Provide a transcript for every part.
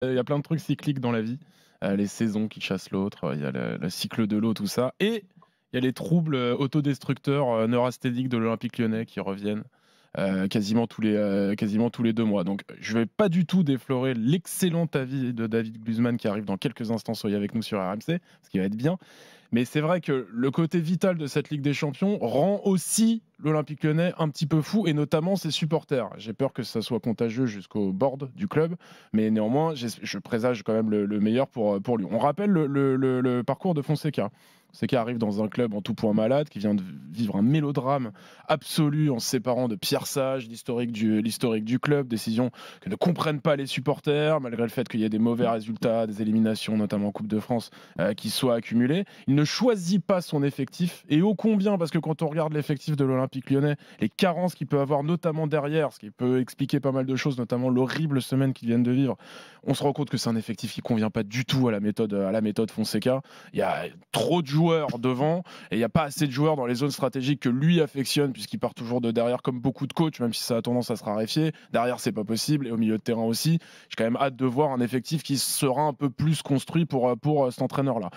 Il y a plein de trucs cycliques dans la vie. Les saisons qui chassent l'autre, il y a le cycle de l'eau, tout ça. Et il y a les troubles autodestructeurs neurasthéniques de l'Olympique lyonnais qui reviennent quasiment tous les 2 mois. Donc je ne vais pas du tout déflorer l'excellent avis de David Glusman qui arrive dans quelques instants. Soyez avec nous sur RMC, ce qui va être bien. Mais c'est vrai que le côté vital de cette Ligue des Champions rend aussi l'Olympique Lyonnais un petit peu fou, et notamment ses supporters. J'ai peur que ça soit contagieux jusqu'au board du club, mais néanmoins, je présage quand même le meilleur pour lui. On rappelle le parcours de Fonseca. Fonseca arrive dans un club en tout point malade, qui vient de vivre un mélodrame absolu en se séparant de Pierre Sage, l'historique du club, décision que ne comprennent pas les supporters, malgré le fait qu'il y ait des mauvais résultats, des éliminations, notamment en Coupe de France, qui soient accumulés. Il ne choisit pas son effectif, et ô combien, parce que quand on regarde l'effectif de l'Olympique Lyonnais, les carences qu'il peut avoir, notamment derrière, ce qui peut expliquer pas mal de choses, notamment l'horrible semaine qu'ils viennent de vivre, on se rend compte que c'est un effectif qui convient pas du tout à la méthode Fonseca. Il y a trop de joueurs devant et il n'y a pas assez de joueurs dans les zones stratégiques que lui affectionne, puisqu'il part toujours de derrière comme beaucoup de coachs, même si ça a tendance à se raréfier. Derrière, c'est pas possible, et au milieu de terrain aussi. J'ai quand même hâte de voir un effectif qui sera un peu plus construit pour cet entraîneur-là.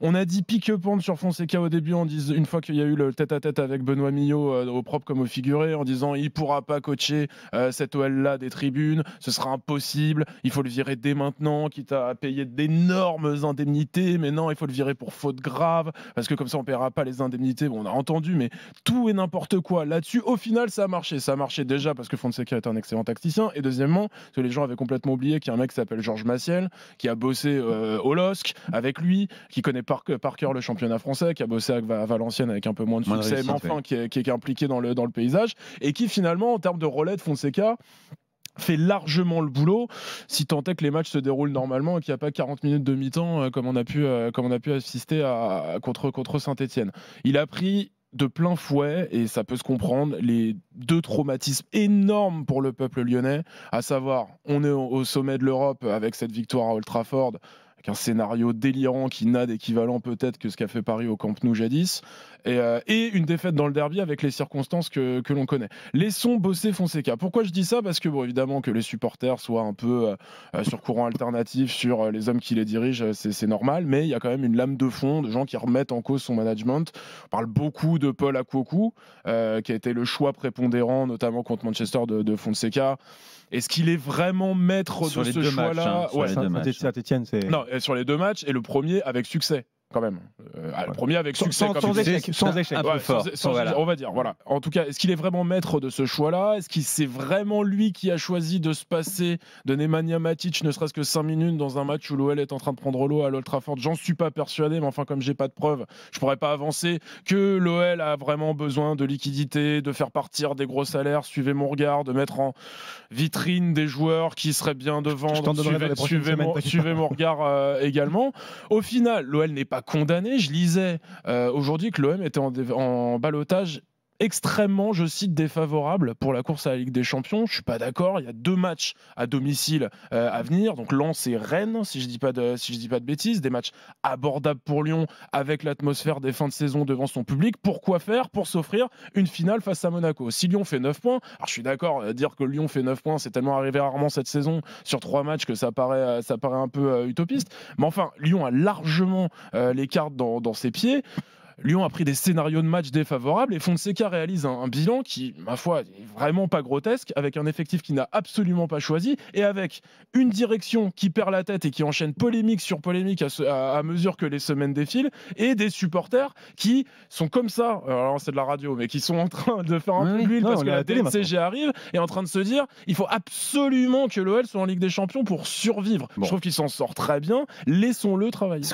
On a dit pique-pente sur Fonseca au début, une fois qu'il y a eu le tête-à-tête avec Benoît Millot, au propre comme au figuré, en disant il ne pourra pas coacher cette OL-là des tribunes, ce sera impossible, il faut le virer dès maintenant, quitte à payer d'énormes indemnités, mais non, il faut le virer pour faute grave, parce que comme ça on ne paiera pas les indemnités. Bon, on a entendu, mais tout et n'importe quoi là-dessus. Au final, ça a marché. Ça a marché déjà parce que Fonseca est un excellent tacticien, et deuxièmement, parce que les gens avaient complètement oublié qu'il y a un mec qui s'appelle Georges Massiel, qui a bossé au LOSC avec lui, qui connaît par cœur le championnat français, qui a bossé avec Valenciennes avec un peu moins de succès, mais enfin qui est impliqué dans le paysage, et qui finalement, en termes de relais de Fonseca, fait largement le boulot, si tant est que les matchs se déroulent normalement et qu'il n'y a pas 40 minutes de mi-temps comme on a pu assister contre Saint-Etienne. Il a pris de plein fouet, et ça peut se comprendre, les 2 traumatismes énormes pour le peuple lyonnais, à savoir, on est au sommet de l'Europe avec cette victoire à Old Trafford, avec un scénario délirant qui n'a d'équivalent peut-être que ce qu'a fait Paris au Camp Nou jadis, et une défaite dans le derby avec les circonstances que l'on connaît. Laissons bosser Fonseca. Pourquoi je dis ça? Parce que, bon, évidemment, que les supporters soient un peu sur courant alternatif sur les hommes qui les dirigent, c'est normal, mais il y a quand même une lame de fond de gens qui remettent en cause son management. On parle beaucoup de Paul Akwoku, qui a été le choix prépondérant, notamment contre Manchester, de Fonseca. Est-ce qu'il est vraiment maître sur de ce choix-là? Saint-Etienne, c'est... Non, sur les 2 matchs, et le premier avec succès. Quand même. Le premier avec succès. Sans échec. Un peu fort. Voilà. On va dire. Voilà. En tout cas, est-ce qu'il est vraiment maître de ce choix-là? Est-ce qu'il c'est vraiment lui qui a choisi de se passer de Nemanja Matic, ne serait-ce que 5 minutes dans un match où l'OL est en train de prendre l'eau à l'Old Trafford? J'en suis pas persuadé, mais enfin, comme j'ai pas de preuves, je pourrais pas avancer que l'OL a vraiment besoin de liquidité, de faire partir des gros salaires. Suivez mon regard, de mettre en vitrine des joueurs qui seraient bien de vendre. Suivez mon regard également. Au final, l'OL n'est pas condamné. Je lisais aujourd'hui que l'OM était en ballottage extrêmement, je cite, défavorable pour la course à la Ligue des Champions. Je suis pas d'accord. Il y a 2 matchs à domicile à venir, donc Lens et Rennes, si je dis pas de bêtises, des matchs abordables pour Lyon avec l'atmosphère des fins de saison devant son public. Pourquoi faire? Pour s'offrir une finale face à Monaco. Si Lyon fait 9 points, alors je suis d'accord, dire que Lyon fait 9 points, c'est tellement arrivé rarement cette saison sur 3 matchs que ça paraît un peu utopiste. Mais enfin, Lyon a largement les cartes dans ses pieds. Lyon a pris des scénarios de match défavorables, et Fonseca réalise un bilan qui, ma foi, est vraiment pas grotesque, avec un effectif qui n'a absolument pas choisi, et avec une direction qui perd la tête et qui enchaîne polémique sur polémique à mesure que les semaines défilent, et des supporters qui sont comme ça, alors c'est de la radio, mais qui sont en train de faire un peu d'huile parce que la DNCG arrive, et en train de se dire il faut absolument que l'OL soit en Ligue des Champions pour survivre. Bon. Je trouve qu'il s'en sort très bien, laissons-le travailler.